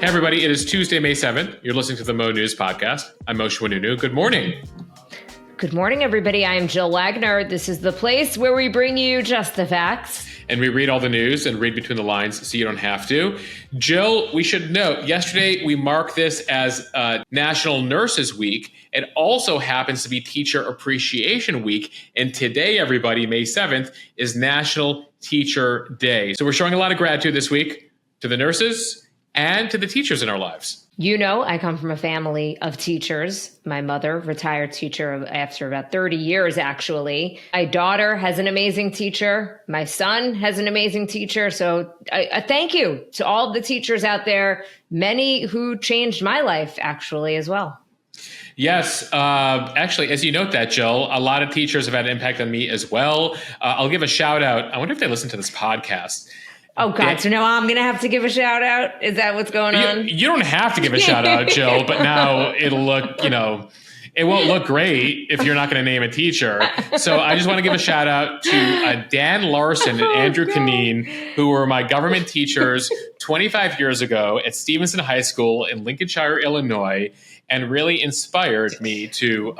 Hey, everybody. It is Tuesday, May 7th. You're listening to the Mo.news podcast. I'm Moshe Wanunu. Good morning. Good morning, everybody. I am Jill Wagner. This is the place where we bring you just the facts. And we read all the news and read between the lines so you don't have to. Jill, we should note, yesterday we marked this as National Nurses Week. It also happens to be Teacher Appreciation Week. And today, everybody, May 7th, is National Teacher Day. So we're showing a lot of gratitude this week to the nurses and to the teachers in our lives. You know, I come from a family of teachers. My mother, retired teacher after about 30 years, actually. My daughter has an amazing teacher. My son has an amazing teacher. So I thank you to all of the teachers out there, many who changed my life, actually, as well. Yes. Actually, as you note that, Jill, a lot of teachers have had an impact on me as well. I'll give a shout out. I wonder if they listen to this podcast. Oh, God. So now I'm going to have to give a shout out? Is that what's going on? You don't have to give a shout out, Jill, but now it'll look, it won't look great if you're not going to name a teacher. So I just want to give a shout out to Dan Larson and Andrew Canine, who were my government teachers 25 years ago at Stevenson High School in Lincolnshire, Illinois, and really inspired me to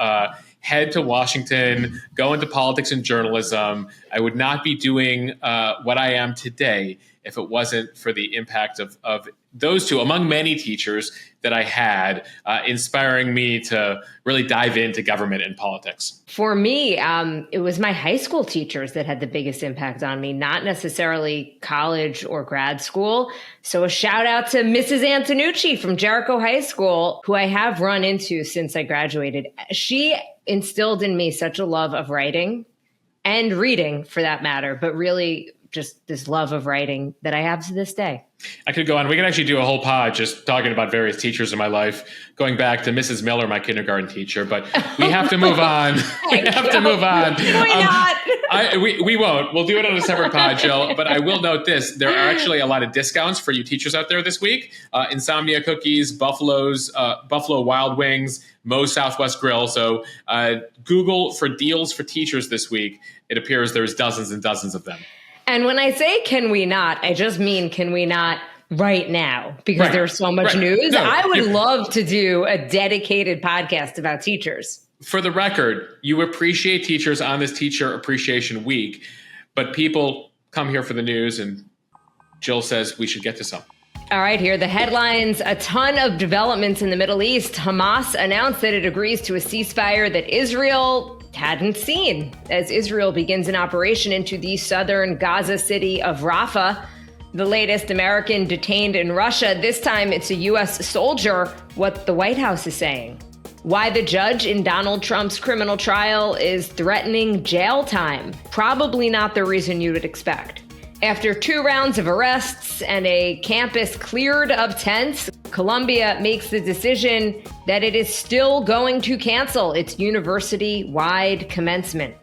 head to Washington, go into politics and journalism. I would not be doing what I am today if it wasn't for the impact of those two, among many teachers that I had, inspiring me to really dive into government and politics. For me, it was my high school teachers that had the biggest impact on me, not necessarily college or grad school. So a shout out to Mrs. Antonucci from Jericho High School, who I have run into since I graduated. She instilled in me such a love of writing and reading, for that matter, but really just this love of writing that I have to this day. I could go on. We could actually do a whole pod just talking about various teachers in my life, going back to Mrs. Miller, my kindergarten teacher. But we have to move on. We won't. We'll do it on a separate pod, Jill. But I will note this. There are actually a lot of discounts for you teachers out there this week. Insomnia Cookies, Buffalo Wild Wings, Moe's Southwest Grill. So Google for deals for teachers this week. It appears there's dozens and dozens of them. And when I say can we not, I just mean can we not right now? Because there's so much news. No, I would love to do a dedicated podcast about teachers. For the record, you appreciate teachers on this Teacher Appreciation Week, but people come here for the news, and Jill says we should get to some. All right, here are the headlines. A ton of developments in the Middle East. Hamas announced that it agrees to a ceasefire that Israel hadn't seen as Israel begins an operation into the southern Gaza city of Rafah. The latest American detained in Russia. This time it's a U.S. soldier, what the White House is saying. Why the judge in Donald Trump's criminal trial is threatening jail time. Probably not the reason you would expect. After 2 rounds of arrests and a campus cleared of tents, Columbia makes the decision that it is still going to cancel its university-wide commencement.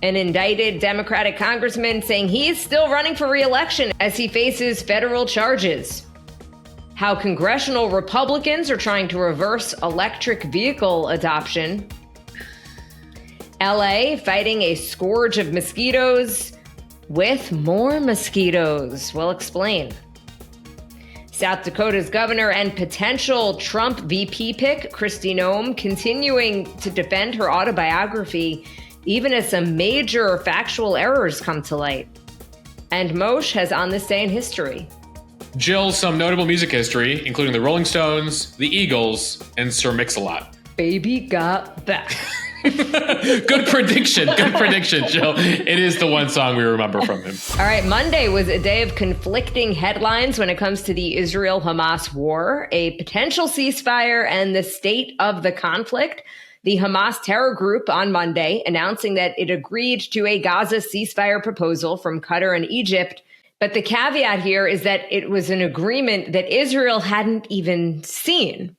An indicted Democratic congressman saying he's still running for reelection as he faces federal charges. How congressional Republicans are trying to reverse electric vehicle adoption. LA fighting a scourge of mosquitoes with more mosquitoes. We'll explain. South Dakota's governor and potential Trump VP pick, Kristi Noem, continuing to defend her autobiography, even as some major factual errors come to light. And Moshe has On This Day in History. Jill, some notable music history, including the Rolling Stones, the Eagles, and Sir Mix-a-Lot. Baby got back. Good prediction, Jill. It is the one song we remember from him. All right, Monday was a day of conflicting headlines when it comes to the Israel-Hamas war, a potential ceasefire, and the state of the conflict. The Hamas terror group on Monday announcing that it agreed to a Gaza ceasefire proposal from Qatar and Egypt. But the caveat here is that it was an agreement that Israel hadn't even seen.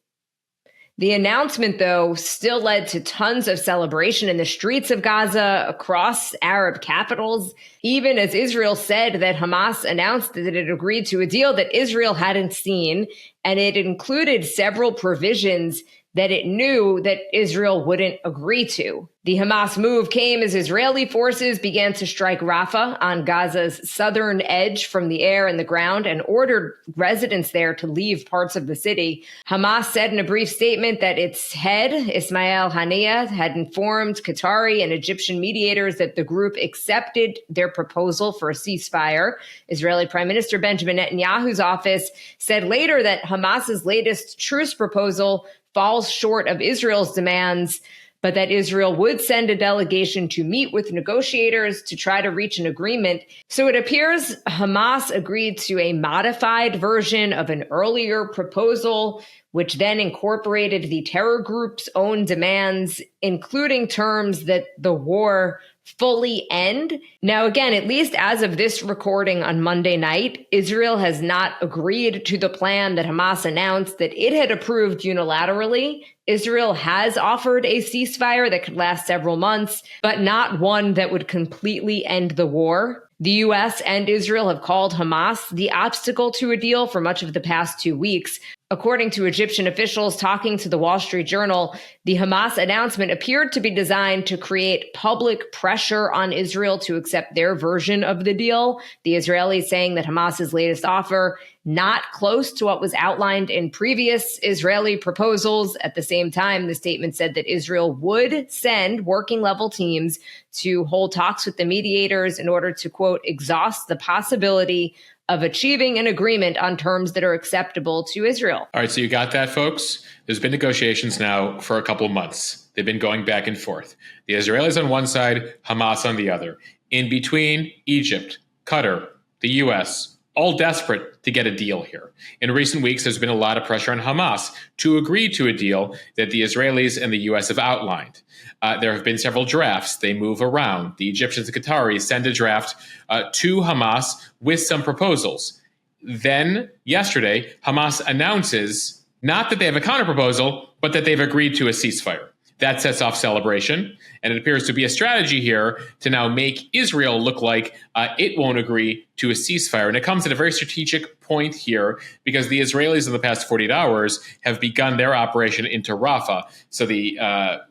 The announcement, though, still led to tons of celebration in the streets of Gaza, across Arab capitals, even as Israel said that Hamas announced that it agreed to a deal that Israel hadn't seen, and it included several provisions that it knew that Israel wouldn't agree to. The Hamas move came as Israeli forces began to strike Rafah on Gaza's southern edge from the air and the ground and ordered residents there to leave parts of the city. Hamas said in a brief statement that its head, Ismail Haniyeh, had informed Qatari and Egyptian mediators that the group accepted their proposal for a ceasefire. Israeli Prime Minister Benjamin Netanyahu's office said later that Hamas's latest truce proposal falls short of Israel's demands, but that Israel would send a delegation to meet with negotiators to try to reach an agreement. So it appears Hamas agreed to a modified version of an earlier proposal, which then incorporated the terror group's own demands, including terms that the war fully end. Now, again, at least as of this recording on Monday night, Israel has not agreed to the plan that Hamas announced that it had approved unilaterally. Israel has offered a ceasefire that could last several months, but not one that would completely end the war. The U.S. and Israel have called Hamas the obstacle to a deal for much of the past 2 weeks. According to Egyptian officials talking to the Wall Street Journal, the Hamas announcement appeared to be designed to create public pressure on Israel to accept their version of the deal. The Israelis saying that Hamas's latest offer not close to what was outlined in previous Israeli proposals. At the same time, the statement said that Israel would send working level teams to hold talks with the mediators in order to, quote, exhaust the possibility of achieving an agreement on terms that are acceptable to Israel. All right, so you got that, folks? There's been negotiations now for a couple of months. They've been going back and forth. The Israelis on one side, Hamas on the other. In between, Egypt, Qatar, the U.S., all desperate to get a deal here. In recent weeks, there's been a lot of pressure on Hamas to agree to a deal that the Israelis and the U.S. have outlined. There have been several drafts. They move around. The Egyptians and Qataris send a draft to Hamas with some proposals. Then, yesterday, Hamas announces not that they have a counterproposal, but that they've agreed to a ceasefire. That sets off celebration, and it appears to be a strategy here to now make Israel look like it won't agree to a ceasefire. And it comes at a very strategic point here because the Israelis in the past 48 hours have begun their operation into Rafah. So the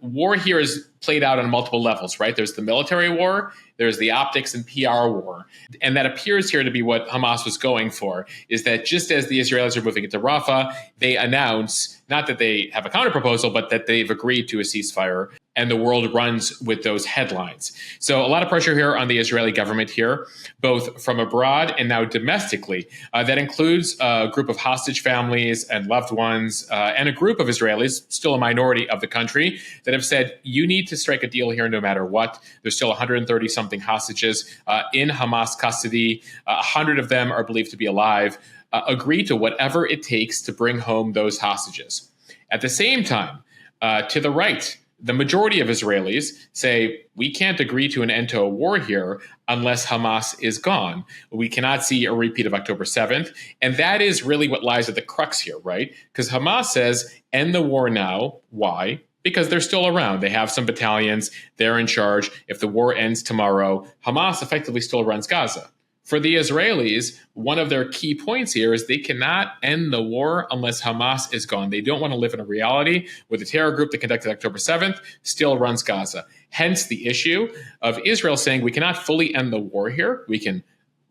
war here is played out on multiple levels, right? There's the military war, there's the optics and PR war. And that appears here to be what Hamas was going for, is that just as the Israelis are moving into Rafah, they announce not that they have a counterproposal, but that they've agreed to a ceasefire. And the world runs with those headlines. So a lot of pressure here on the Israeli government here, both from abroad and now domestically. That includes a group of hostage families and loved ones and a group of Israelis, still a minority of the country, that have said, you need to strike a deal here no matter what. There's still 130-something hostages in Hamas custody. 100 of them are believed to be alive. Agree to whatever it takes to bring home those hostages. At the same time, to the right, the majority of Israelis say, we can't agree to an end to a war here unless Hamas is gone. We cannot see a repeat of October 7th. And that is really what lies at the crux here, right? Because Hamas says, end the war now. Why? Because they're still around. They have some battalions. They're in charge. If the war ends tomorrow, Hamas effectively still runs Gaza. For the Israelis, one of their key points here is they cannot end the war unless Hamas is gone. They don't want to live in a reality where the terror group that conducted October 7th still runs Gaza. Hence the issue of Israel saying we cannot fully end the war here. We can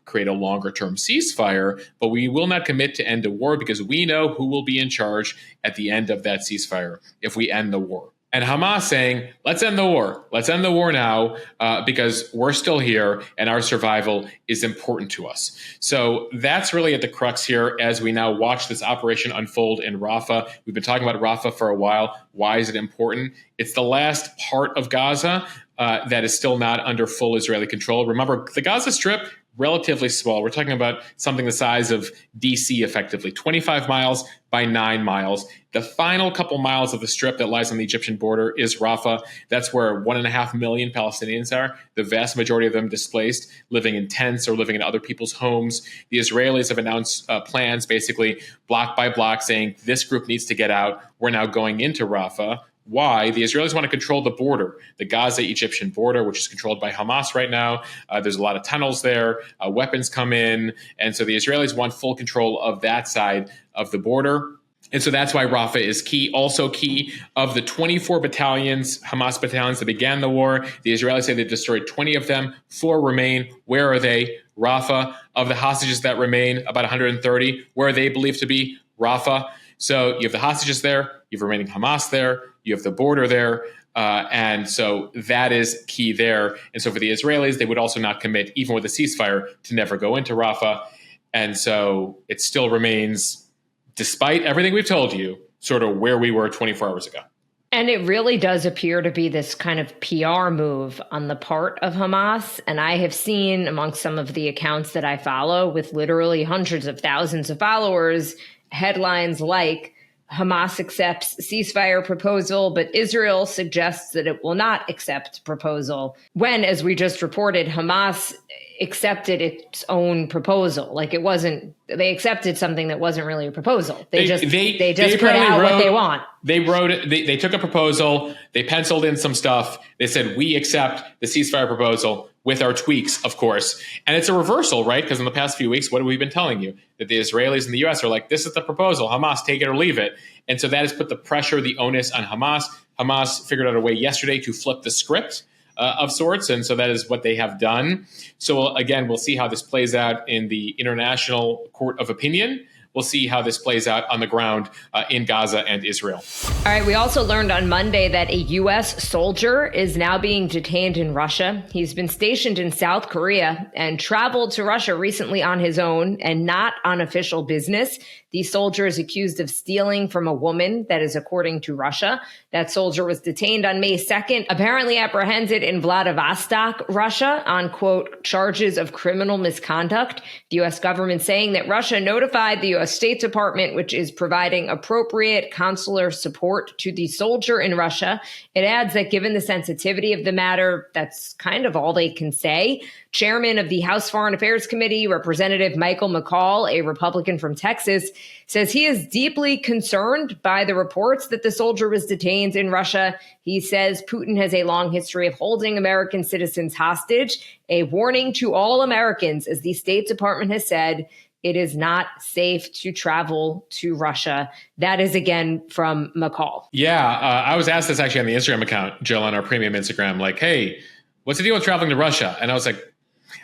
create a longer-term ceasefire, but we will not commit to end the war because we know who will be in charge at the end of that ceasefire if we end the war. And Hamas saying, let's end the war. Let's end the war now because we're still here and our survival is important to us. So that's really at the crux here as we now watch this operation unfold in Rafah. We've been talking about Rafah for a while. Why is it important? It's the last part of Gaza that is still not under full Israeli control. Remember, the Gaza Strip, relatively small. We're talking about something the size of DC effectively, 25 miles by 9 miles. The final couple miles of the strip that lies on the Egyptian border is Rafah. That's where 1.5 million Palestinians are, the vast majority of them displaced, living in tents or living in other people's homes. The Israelis have announced plans basically block by block saying this group needs to get out. We're now going into Rafah. Why? The Israelis want to control the border, the Gaza-Egyptian border, which is controlled by Hamas right now. There's a lot of tunnels there. Weapons come in. And so the Israelis want full control of that side of the border. And so that's why Rafah is key. Also key, of the 24 battalions, Hamas battalions that began the war, the Israelis say they destroyed 20 of them. 4 remain. Where are they? Rafah. Of the hostages that remain, about 130, where are they believed to be? Rafah. So you have the hostages there. You have remaining Hamas there. You have the border there. And so that is key there. And so for the Israelis, they would also not commit, even with a ceasefire, to never go into Rafah. And so it still remains, despite everything we've told you, sort of where we were 24 hours ago. And it really does appear to be this kind of PR move on the part of Hamas. And I have seen amongst some of the accounts that I follow with literally hundreds of thousands of followers, headlines like, Hamas accepts ceasefire proposal, but Israel suggests that it will not accept proposal. When, as we just reported, Hamas accepted its own proposal. Like they accepted something that wasn't really a proposal. They just put out what they want. They took a proposal, they penciled in some stuff. They said, we accept the ceasefire proposal with our tweaks, of course. And it's a reversal, right? Because in the past few weeks, what have we been telling you? That the Israelis and the U.S. are like, this is the proposal. Hamas, take it or leave it. And so that has put the pressure, the onus on Hamas. Hamas figured out a way yesterday to flip the script of sorts. And so that is what they have done. So again, we'll see how this plays out in the International Court of Opinion. We'll see how this plays out on the ground in Gaza and Israel. All right. We also learned on Monday that a U.S. soldier is now being detained in Russia. He's been stationed in South Korea and traveled to Russia recently on his own and not on official business. The soldier is accused of stealing from a woman. That is according to Russia. That soldier was detained on May 2nd, apparently apprehended in Vladivostok, Russia, on, quote, charges of criminal misconduct. The U.S. government saying that Russia notified the U.S. State Department, which is providing appropriate consular support to the soldier in Russia. It adds that given the sensitivity of the matter, that's kind of all they can say. Chairman of the House Foreign Affairs Committee, Representative Michael McCaul, a Republican from Texas, says he is deeply concerned by the reports that the soldier was detained in Russia. He says Putin has a long history of holding American citizens hostage, a warning to all Americans, as the State Department has said, it is not safe to travel to Russia. That is, again, from McCall. Yeah, I was asked this actually on the Instagram account, Jill, on our premium Instagram, like, hey, what's the deal with traveling to Russia? And I was like,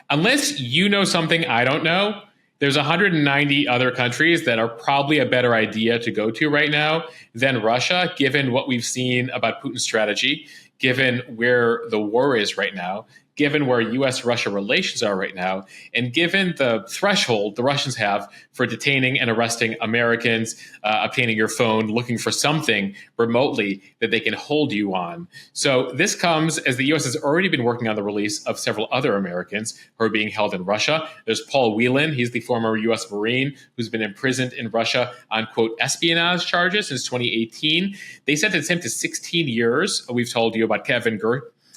unless you know something I don't know, there's 190 other countries that are probably a better idea to go to right now than Russia, given what we've seen about Putin's strategy, given where the war is right now, given where U.S.-Russia relations are right now, and given the threshold the Russians have for detaining and arresting Americans, obtaining your phone, looking for something remotely that they can hold you on. So this comes as the U.S. has already been working on the release of several other Americans who are being held in Russia. There's Paul Whelan. He's the former U.S. Marine who's been imprisoned in Russia on, quote, espionage charges since 2018. They sentenced him to 16 years. We've told you about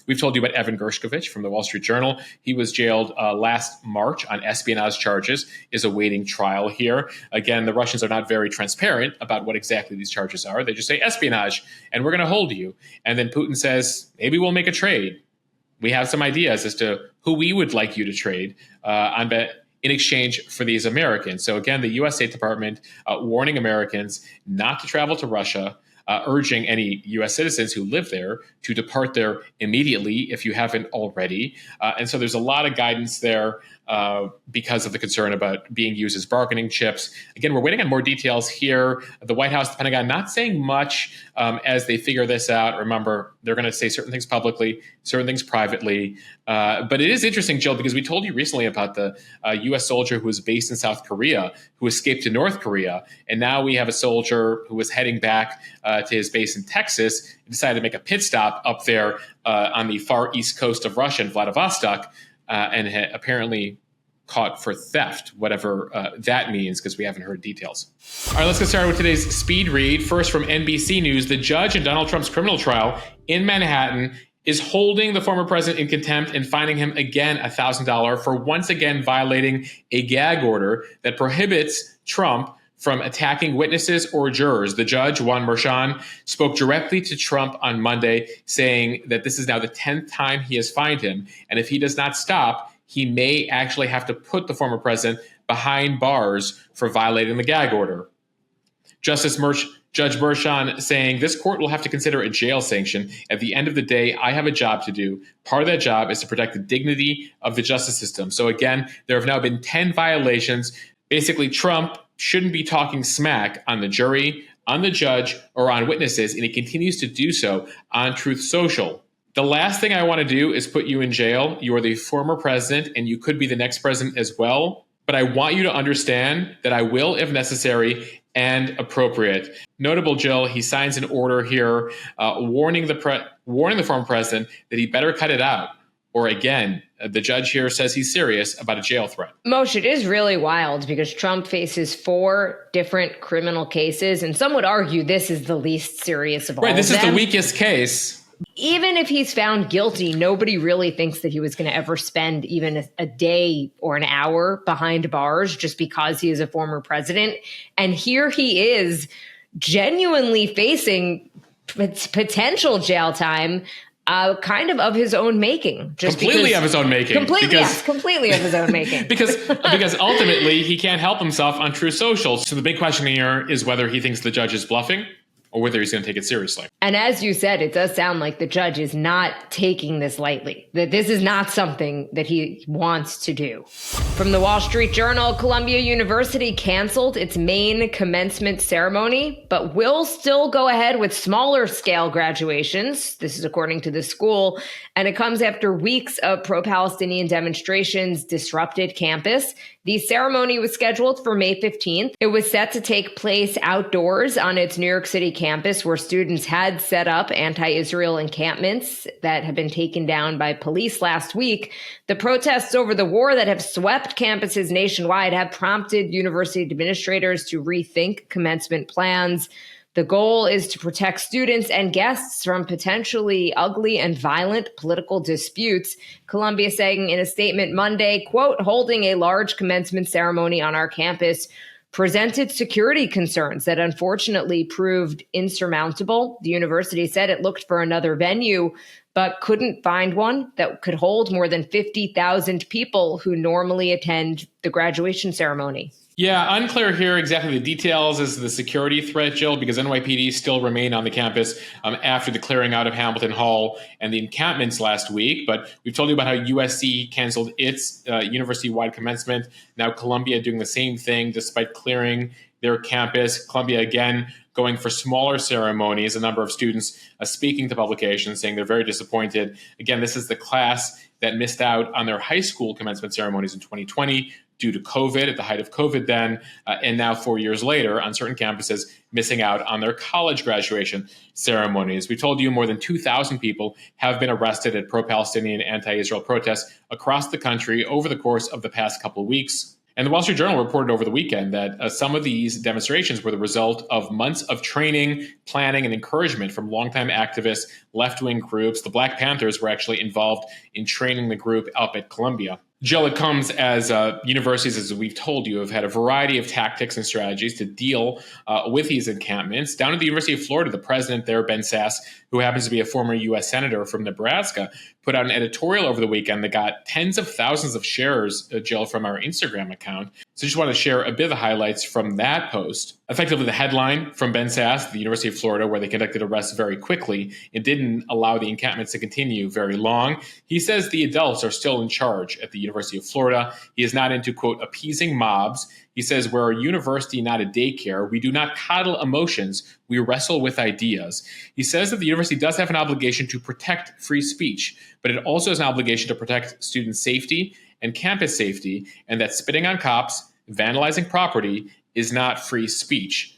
We've told you about Evan Gershkovich from the Wall Street Journal. He was jailed last March on espionage charges, is awaiting trial here. Again, the Russians are not very transparent about what exactly these charges are. They just say espionage, and we're going to hold you. And then Putin says, maybe we'll make a trade. We have some ideas as to who we would like you to trade in exchange for these Americans. So again, the U.S. State Department warning Americans not to travel to Russia, urging any U.S. citizens who live there to depart there immediately if you haven't already. And so there's a lot of guidance there because of the concern about being used as bargaining chips. Again, we're waiting on more details here. The White House, the Pentagon, not saying much as they figure this out. Remember, they're going to say certain things publicly, certain things privately. But it is interesting, Jill, because we told you recently about the U.S. soldier who was based in South Korea, who escaped to North Korea. And now we have a soldier who was heading back to his base in Texas, and decided to make a pit stop up there on the far east coast of Russia in Vladivostok, and apparently caught for theft, whatever that means, because we haven't heard details. All right, let's get started with today's speed read. First, from NBC News, the judge in Donald Trump's criminal trial in Manhattan is holding the former president in contempt and fining him again $1,000 for once again violating a gag order that prohibits Trump from attacking witnesses or jurors. The judge, Juan Merchan, spoke directly to Trump on Monday, saying that this is now the 10th time he has fined him. And if he does not stop, he may actually have to put the former president behind bars for violating the gag order. Judge Mershon saying this court will have to consider a jail sanction. At the end of the day, I have a job to do. Part of that job is to protect the dignity of the justice system. So again, there have now been 10 violations. Basically, Trump shouldn't be talking smack on the jury, on the judge, or on witnesses, and he continues to do so on Truth Social. The last thing I want to do is put you in jail. You are the former president, and you could be the next president as well. But I want you to understand that I will, if necessary and appropriate. Notable, Jill, he signs an order here warning the former president that he better cut it out. Or again, the judge here says he's serious about a jail threat. Moshe, it is really wild because Trump faces 4 different criminal cases, and some would argue this is the least serious of all of them. Right, this is the weakest case. Even if he's found guilty, nobody really thinks that he was going to ever spend even a day or an hour behind bars just because he is a former president. And here he is genuinely facing potential jail time, kind of his own making. Completely of his own making. Completely of his own making. because ultimately he can't help himself on Truth Social. So the big question here is whether he thinks the judge is bluffing or whether he's going to take it seriously. And as you said, it does sound like the judge is not taking this lightly, that this is not something that he wants to do. From the Wall Street Journal, Columbia University canceled its main commencement ceremony, but will still go ahead with smaller scale graduations. This is according to the school. And it comes after weeks of pro-Palestinian demonstrations disrupted campus. The ceremony was scheduled for May 15th. It was set to take place outdoors on its New York City campus, where students had set up anti-Israel encampments that had been taken down by police last week. The protests over the war that have swept campuses nationwide have prompted university administrators to rethink commencement plans. The goal is to protect students and guests from potentially ugly and violent political disputes. Columbia saying in a statement Monday, quote, holding a large commencement ceremony on our campus presented security concerns that unfortunately proved insurmountable. The university said it looked for another venue, but couldn't find one that could hold more than 50,000 people who normally attend the graduation ceremony. Yeah, unclear here exactly the details as the security threat, Jill, because NYPD still remain on the campus after the clearing out of Hamilton Hall and the encampments last week. But we've told you about how USC canceled its university-wide commencement. Now Columbia doing the same thing despite clearing their campus. Columbia, again, going for smaller ceremonies. A number of students speaking to publications saying they're very disappointed. Again, this is the class that missed out on their high school commencement ceremonies in 2020 due to COVID, at the height of COVID then, and now 4 years later on certain campuses missing out on their college graduation ceremonies. We told you more than 2,000 people have been arrested at pro-Palestinian anti-Israel protests across the country over the course of the past couple of weeks. And the Wall Street Journal reported over the weekend that some of these demonstrations were the result of months of training, planning, and encouragement from longtime activists, left-wing groups. The Black Panthers were actually involved in training the group up at Columbia. Jill, it comes as universities, as we've told you, have had a variety of tactics and strategies to deal with these encampments. Down at the University of Florida, the president there, Ben Sasse, who happens to be a former U.S. senator from Nebraska, put out an editorial over the weekend that got tens of thousands of shares, Jill, from our Instagram account. So I just want to share a bit of the highlights from that post. Effectively, the headline from Ben Sasse, the University of Florida, where they conducted arrests very quickly and didn't allow the encampments to continue very long. He says the adults are still in charge at the University of Florida. He is not into, quote, appeasing mobs. He says, we're a university, not a daycare. We do not coddle emotions. We wrestle with ideas. He says that the university does have an obligation to protect free speech, but it also has an obligation to protect student safety and campus safety, and that spitting on cops, vandalizing property is not free speech.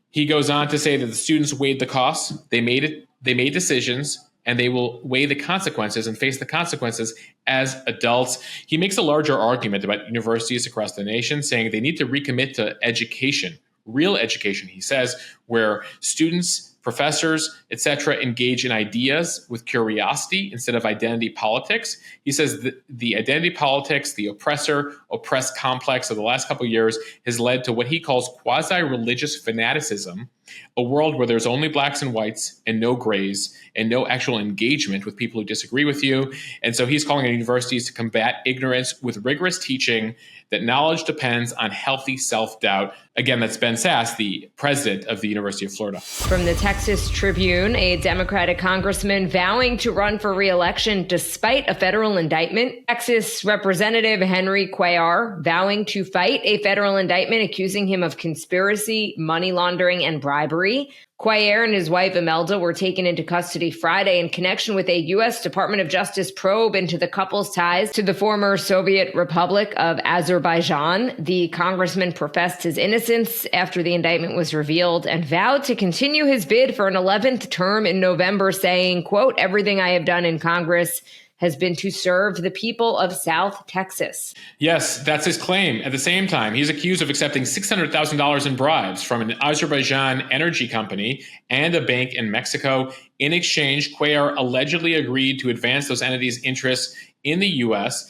He goes on to say that the students weighed the costs. They made decisions, and they will weigh the consequences and face the consequences as adults. He makes a larger argument about universities across the nation, saying they need to recommit to education, real education, he says, where students, professors, etc., engage in ideas with curiosity instead of identity politics. He says that the identity politics, the oppressed complex of the last couple of years has led to what he calls quasi-religious fanaticism A world where there's only blacks and whites and no grays and no actual engagement with people who disagree with you. And so he's calling on universities to combat ignorance with rigorous teaching that knowledge depends on healthy self-doubt. Again, that's Ben Sasse, the president of the University of Florida. From the Texas Tribune, a Democratic congressman vowing to run for re-election despite a federal indictment. Texas Representative Henry Cuellar vowing to fight a federal indictment accusing him of conspiracy, money laundering, and bribery. Cuellar and his wife Imelda were taken into custody Friday in connection with a U.S. Department of Justice probe into the couple's ties to the former Soviet Republic of Azerbaijan. The congressman professed his innocence after the indictment was revealed and vowed to continue his bid for an 11th term in November, saying, quote, "Everything I have done in Congress has been to serve the people of South Texas." Yes, that's his claim. At the same time, he's accused of accepting $600,000 in bribes from an Azerbaijan energy company and a bank in Mexico. In exchange, Cuellar allegedly agreed to advance those entities' interests in the U.S.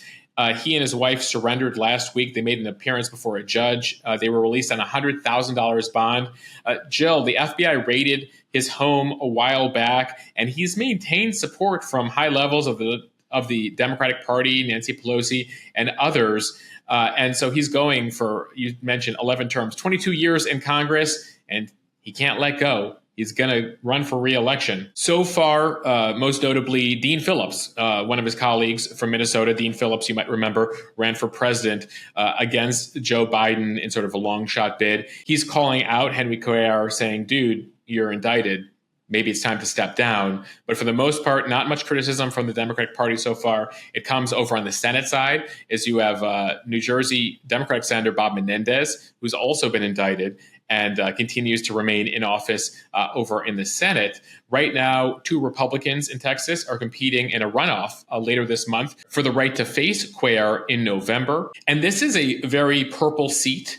He and his wife surrendered last week. They made an appearance before a judge. They were released on a $100,000 bond. Jill, the FBI raided his home a while back, and he's maintained support from high levels of the Democratic Party, Nancy Pelosi, and others. And so he's going for, you mentioned 11 terms, 22 years in Congress, and he can't let go. He's going to run for re-election. So far, most notably, Dean Phillips, one of his colleagues from Minnesota, Dean Phillips, you might remember, ran for president against Joe Biden in sort of a long shot bid. He's calling out Henry Cuellar, saying, dude, you're indicted. Maybe it's time to step down. But for the most part, not much criticism from the Democratic Party so far. It comes over on the Senate side, as you have New Jersey Democratic Senator Bob Menendez, who's also been indicted and continues to remain in office over in the Senate. Right now, 2 Republicans in Texas are competing in a runoff later this month for the right to face Cuellar in November. And this is a very purple seat,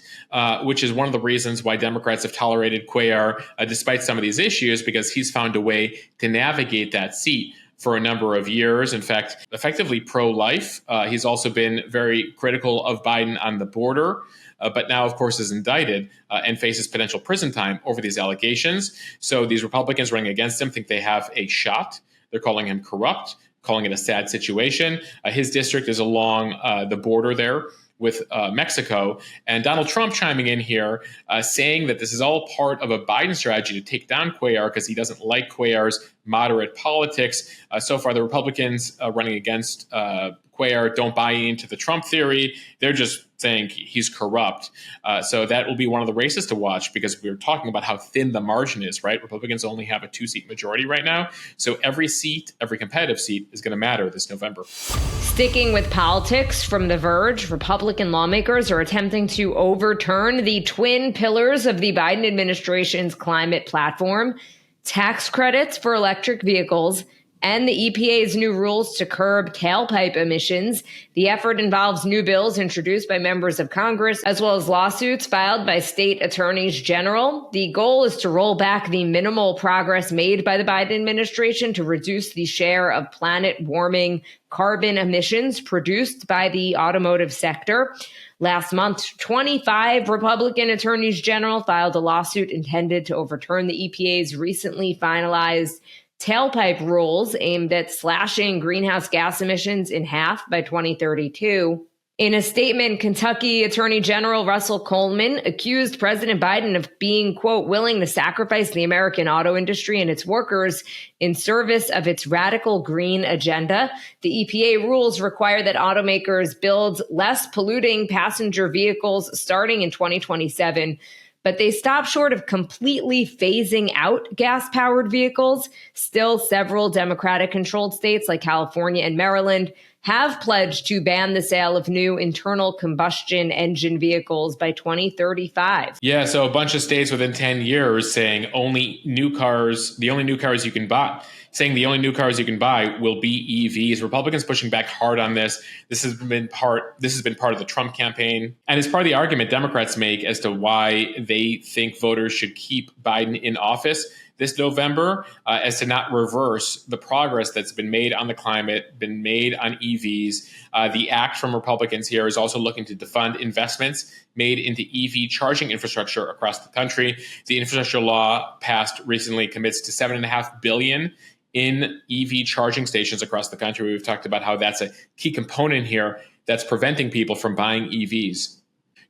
which is one of the reasons why Democrats have tolerated Cuellar despite some of these issues, because he's found a way to navigate that seat for a number of years. In fact, effectively pro-life. He's also been very critical of Biden on the border, but now, of course, is indicted and faces potential prison time over these allegations. So these Republicans running against him think they have a shot. They're calling him corrupt, calling it a sad situation. His district is along the border there with Mexico. And Donald Trump chiming in here, saying that this is all part of a Biden strategy to take down Cuellar because he doesn't like Cuellar's moderate politics. So far, the Republicans running against Cuellar don't buy into the Trump theory. They're just saying he's corrupt. So that will be one of the races to watch, because we're talking about how thin the margin is, right? Republicans only have a 2-seat majority right now. So every seat, every competitive seat is going to matter this November. Sticking with politics, from The Verge, Republican lawmakers are attempting to overturn the twin pillars of the Biden administration's climate platform: tax credits for electric vehicles and the EPA's new rules to curb tailpipe emissions. The effort involves new bills introduced by members of Congress, as well as lawsuits filed by state attorneys general. The goal is to roll back the minimal progress made by the Biden administration to reduce the share of planet-warming carbon emissions produced by the automotive sector. Last month, 25 Republican attorneys general filed a lawsuit intended to overturn the EPA's recently finalized tailpipe rules aimed at slashing greenhouse gas emissions in half by 2032. In a statement, Kentucky Attorney General Russell Coleman accused President Biden of being, quote, willing to sacrifice the American auto industry and its workers in service of its radical green agenda. The EPA rules require that automakers build less polluting passenger vehicles starting in 2027. But they stop short of completely phasing out gas-powered vehicles. Still, several Democratic-controlled states like California and Maryland have pledged to ban the sale of new internal combustion engine vehicles by 2035. Yeah, so a bunch of states within 10 years saying the only new cars you can buy will be EVs. Republicans pushing back hard on this. This has been part of the Trump campaign, and it's part of the argument Democrats make as to why they think voters should keep Biden in office. this November as to not reverse the progress that's been made on the climate, been made on EVs. The act from Republicans here is also looking to defund investments made into EV charging infrastructure across the country. The infrastructure law passed recently commits to $7.5 billion in EV charging stations across the country. We've talked about how that's a key component here that's preventing people from buying EVs.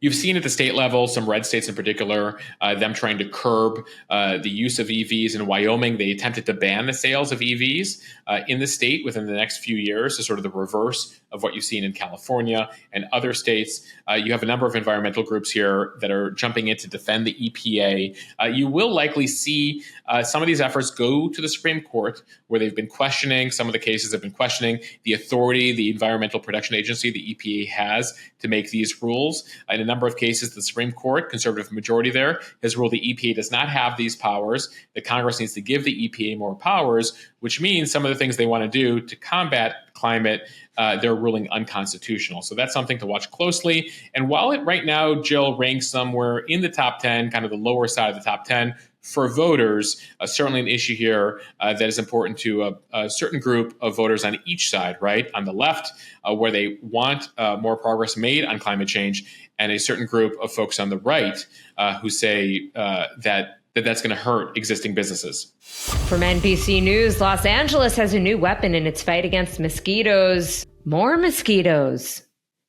You've seen at the state level, some red states in particular, them trying to curb the use of EVs. In Wyoming, they attempted to ban the sales of EVs in the state within the next few years, so sort of the reverse of what you've seen in California and other states. You have a number of environmental groups here that are jumping in to defend the EPA. You will likely see some of these efforts go to the Supreme Court, where they've been questioning, some of the cases have been questioning the authority the Environmental Protection Agency, the EPA, has to make these rules. In a number of cases, the Supreme Court, conservative majority there, has ruled the EPA does not have these powers, that Congress needs to give the EPA more powers, which means some of the things they want to do to combat climate, they're ruling unconstitutional. So that's something to watch closely. And while it right now, Jill, ranks somewhere in the top 10, kind of the lower side of the top 10, for voters, certainly an issue here that is important to a certain group of voters on each side, right? On the left, where they want more progress made on climate change, and a certain group of folks on the right who say that's going to hurt existing businesses. From NBC News, Los Angeles has a new weapon in its fight against mosquitoes. More mosquitoes.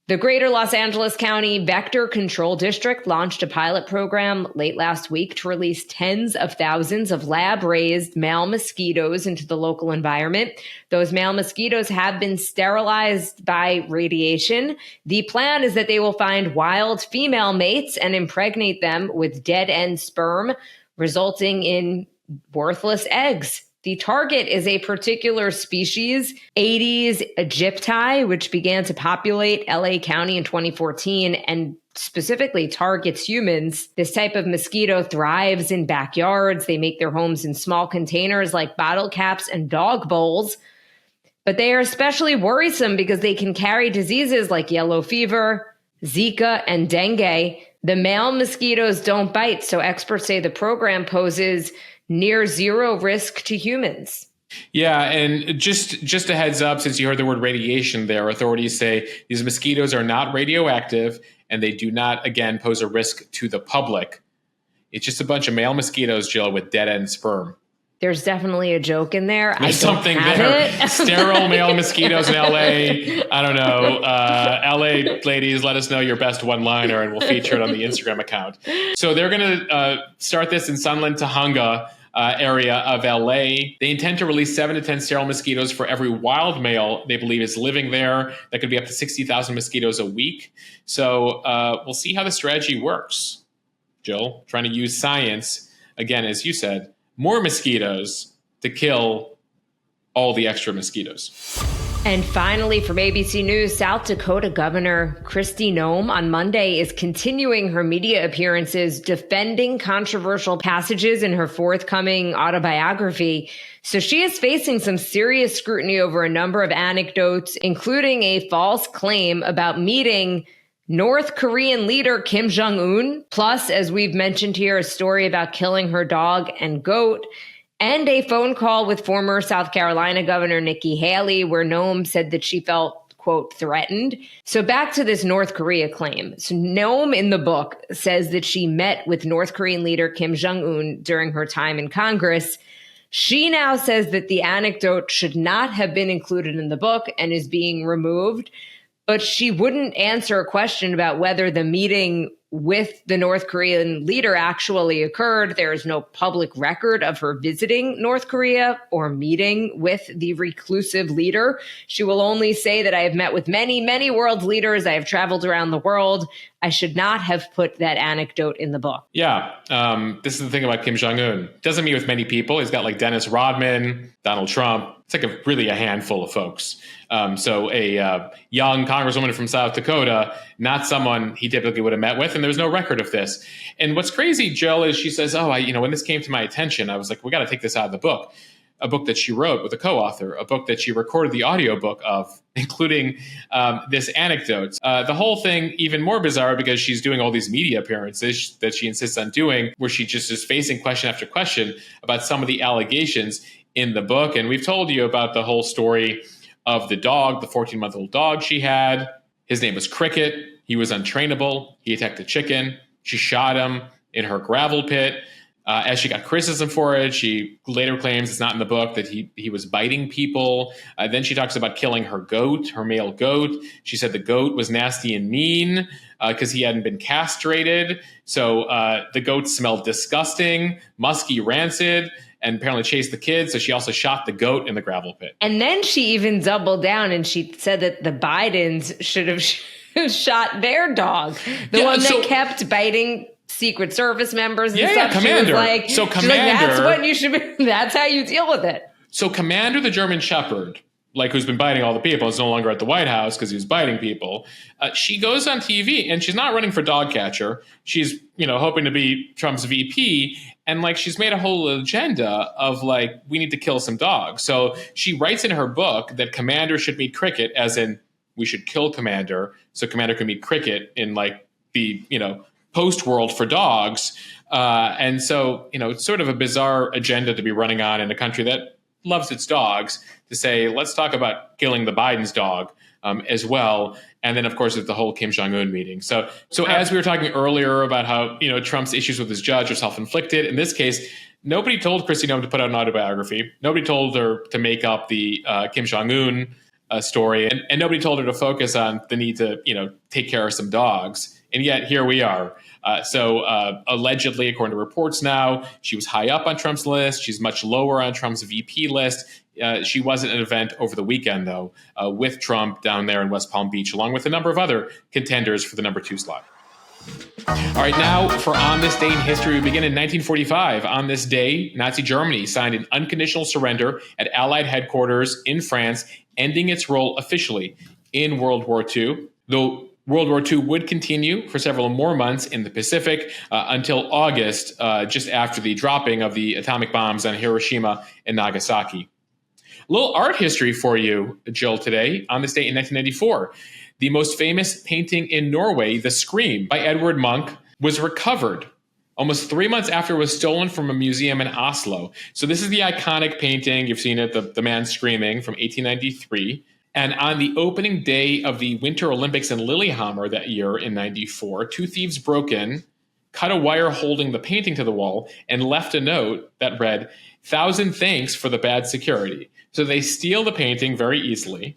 The Greater Los Angeles County Vector Control District launched a pilot program late last week to release tens of thousands of lab-raised male mosquitoes into the local environment. Those male mosquitoes have been sterilized by radiation. The plan is that they will find wild female mates and impregnate them with dead-end sperm, resulting in worthless eggs. The target is a particular species, Aedes aegypti, which began to populate LA County in 2014 and specifically targets humans. This type of mosquito thrives in backyards. They make their homes in small containers like bottle caps and dog bowls. But they are especially worrisome because they can carry diseases like yellow fever, Zika, and dengue. The male mosquitoes don't bite, so experts say the program poses near zero risk to humans. Yeah, and just a heads up, since you heard the word radiation there, authorities say these mosquitoes are not radioactive and they do not, again, pose a risk to the public. It's just a bunch of male mosquitoes, Jill, with dead-end sperm. There's definitely a joke in there. There's something there. Sterile male mosquitoes in LA. I don't know. LA ladies, let us know your best one-liner and we'll feature it on the Instagram account. So they're going to start this in Sunland, Tahunga area of LA. They intend to release 7 to 10 sterile mosquitoes for every wild male they believe is living there. That could be up to 60,000 mosquitoes a week. So we'll see how the strategy works. Jill, trying to use science, again, as you said, more mosquitoes to kill all the extra mosquitoes. And finally, from ABC News, South Dakota Governor Kristi Noem on Monday is continuing her media appearances defending controversial passages in her forthcoming autobiography. So she is facing some serious scrutiny over a number of anecdotes, including a false claim about meeting North Korean leader Kim Jong-un, plus, as we've mentioned here, a story about killing her dog and goat, and a phone call with former South Carolina Governor Nikki Haley, where Noem said that she felt, quote, threatened. So back to this North Korea claim. So Noem in the book says that she met with North Korean leader Kim Jong-un during her time in Congress. She now says that the anecdote should not have been included in the book and is being removed. But she wouldn't answer a question about whether the meeting with the North Korean leader actually occurred. There is no public record of her visiting North Korea or meeting with the reclusive leader. She will only say that I have met with many, many world leaders. I have traveled around the world. I should not have put that anecdote in the book. Yeah. This is the thing about Kim Jong-un. Doesn't meet with many people. He's got like Dennis Rodman, Donald Trump. It's like really a handful of folks. So a young congresswoman from South Dakota, not someone he typically would have met with, and there's no record of this. And what's crazy, Jill, is she says, when this came to my attention, I was like, we got to take this out of the book. a book that she wrote with a co-author, a book that she recorded the audiobook of, including this anecdote. The whole thing even more bizarre because she's doing all these media appearances that she insists on doing, where she just is facing question after question about some of the allegations in the book. And we've told you about the whole story of the dog, the 14-month-old dog she had. His name was Cricket. He was untrainable. He attacked a chicken. She shot him in her gravel pit. As she got criticism for it, she later claims, it's not in the book, that he was biting people. Then she talks about killing her goat, her male goat. She said the goat was nasty and mean because he hadn't been castrated. So the goat smelled disgusting, musky, rancid, and apparently chased the kids. So she also shot the goat in the gravel pit. And then she even doubled down and she said that the Bidens should have shot their dog, the one that kept biting Secret Service members and stuff. Yeah, Commander. She's like, that's what you should be, that's how you deal with it. So Commander, the German Shepherd, who's been biting all the people, is no longer at the White House because he was biting people. She goes on TV and she's not running for dog catcher. She's, hoping to be Trump's VP. And she's made a whole agenda of we need to kill some dogs. So she writes in her book that Commander should meet Cricket, as in we should kill Commander so Commander can meet Cricket in the, post world for dogs. And so, it's sort of a bizarre agenda to be running on in a country that loves its dogs, to say, let's talk about killing the Biden's dog as well. And then, of course, it's the whole Kim Jong-un meeting. So as we were talking earlier about how, Trump's issues with his judge are self-inflicted, in this case, nobody told Kristi Noem to put out an autobiography. Nobody told her to make up the Kim Jong-un story. And nobody told her to focus on the need to, take care of some dogs. And yet here we are. So allegedly, according to reports now, she was high up on Trump's list. She's much lower on Trump's VP list. She was at an event over the weekend, though, with Trump down there in West Palm Beach, along with a number of other contenders for the number 2 slot. All right, now for On This Day in History, we begin in 1945. On this day, Nazi Germany signed an unconditional surrender at Allied headquarters in France, ending its role officially in World War II. Though World War II would continue for several more months in the Pacific until August, just after the dropping of the atomic bombs on Hiroshima and Nagasaki. A little art history for you, Jill, today. On this date in 1994, the most famous painting in Norway, The Scream by Edvard Munch, was recovered almost 3 months after it was stolen from a museum in Oslo. So this is the iconic painting. You've seen it, the man screaming, from 1893. And on the opening day of the Winter Olympics in Lillehammer that year in 94, 2 thieves broke in, cut a wire holding the painting to the wall, and left a note that read, "1,000 thanks for the bad security." So they steal the painting very easily.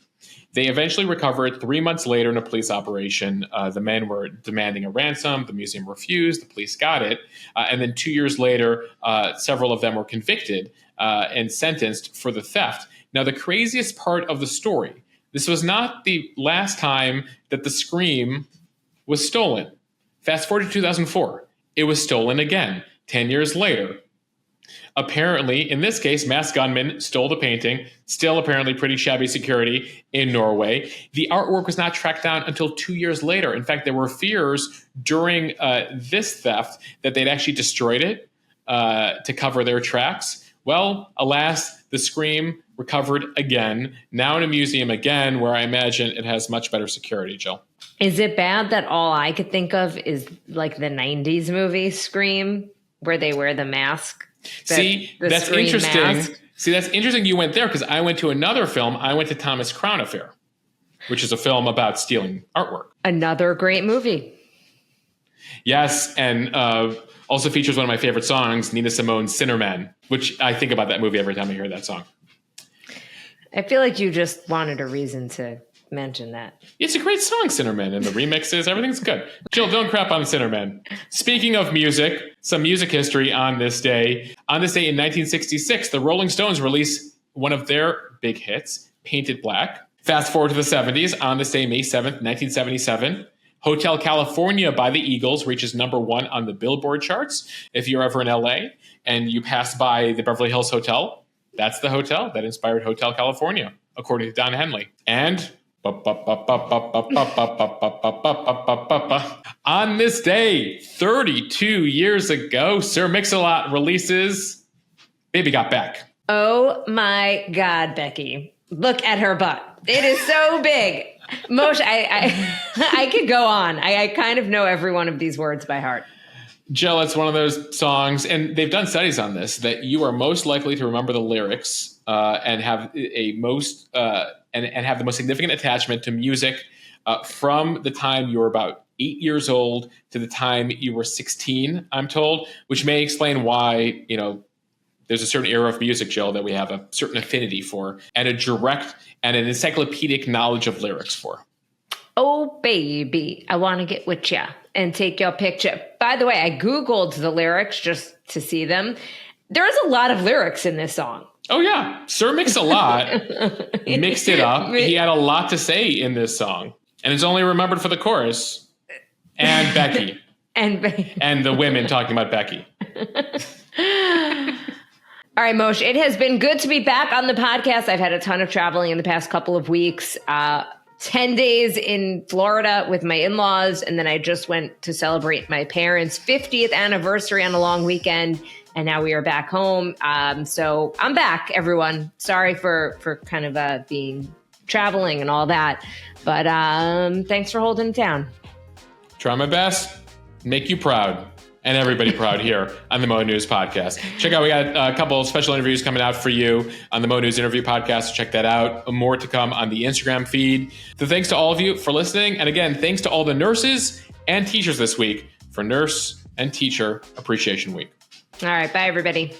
They eventually recover it 3 months later in a police operation. The men were demanding a ransom. The museum refused. The police got it. And then 2 years later, several of them were convicted and sentenced for the theft. Now, the craziest part of the story, this was not the last time that the Scream was stolen. Fast forward to 2004. It was stolen again, 10 years later. Apparently, in this case, masked gunmen stole the painting, still apparently pretty shabby security in Norway. The artwork was not tracked down until 2 years later. In fact, there were fears during this theft that they'd actually destroyed it to cover their tracks. Well, alas, the Scream recovered again, now in a museum again, where I imagine it has much better security, Jill. Is it bad that all I could think of is the 90s movie Scream, where they wear the mask? See, that's interesting. Mask? See, that's interesting you went there, because I went to another film. I went to Thomas Crown Affair, which is a film about stealing artwork. Another great movie. Yes, and also features one of my favorite songs, Nina Simone's Sinner Man, which I think about that movie every time I hear that song. I feel like you just wanted a reason to mention that. It's a great song, Sinner Man, and the remixes, everything's good. Jill, don't crap on Sinner Man. Speaking of music, some music history on this day. On this day in 1966, the Rolling Stones release one of their big hits, Painted Black. Fast forward to the 70s. On this day, May 7th, 1977, Hotel California by the Eagles reaches number 1 on the Billboard charts. If you're ever in LA and you pass by the Beverly Hills Hotel, that's the hotel that inspired Hotel California, according to Don Henley. And on this day, 32 years ago, Sir Mix-a-Lot releases Baby Got Back. Oh my God, Becky. Look at her butt. It is so big. Moshe, I could go on. I kind of know every one of these words by heart. Jill, it's one of those songs, and they've done studies on this, that you are most likely to remember the lyrics and have and have the most significant attachment to music from the time you were about 8 years old to the time you were 16, I'm told, which may explain why, there's a certain era of music, Jill, that we have a certain affinity for and a direct and an encyclopedic knowledge of lyrics for. Oh, baby, I want to get with ya and take your picture. By the way, I Googled the lyrics just to see them. There's a lot of lyrics in this song. Oh, yeah. Sir Mix-a-Lot mixed it up. He had a lot to say in this song. And it's only remembered for the chorus and Becky. and the women talking about Becky. All right, Moshe, it has been good to be back on the podcast. I've had a ton of traveling in the past couple of weeks. 10 days in Florida with my in-laws, and then I just went to celebrate my parents' 50th anniversary on a long weekend, and now we are back home. So I'm back, everyone. Sorry for kind of being traveling and all that, but thanks for holding it down. Try my best. Make you proud. And everybody proud here on the Mo.news podcast. Check out, we got a couple of special interviews coming out for you on the Mo.news interview podcast. Check that out. More to come on the Instagram feed. So thanks to all of you for listening. And again, thanks to all the nurses and teachers this week for Nurse and Teacher Appreciation Week. All right. Bye, everybody.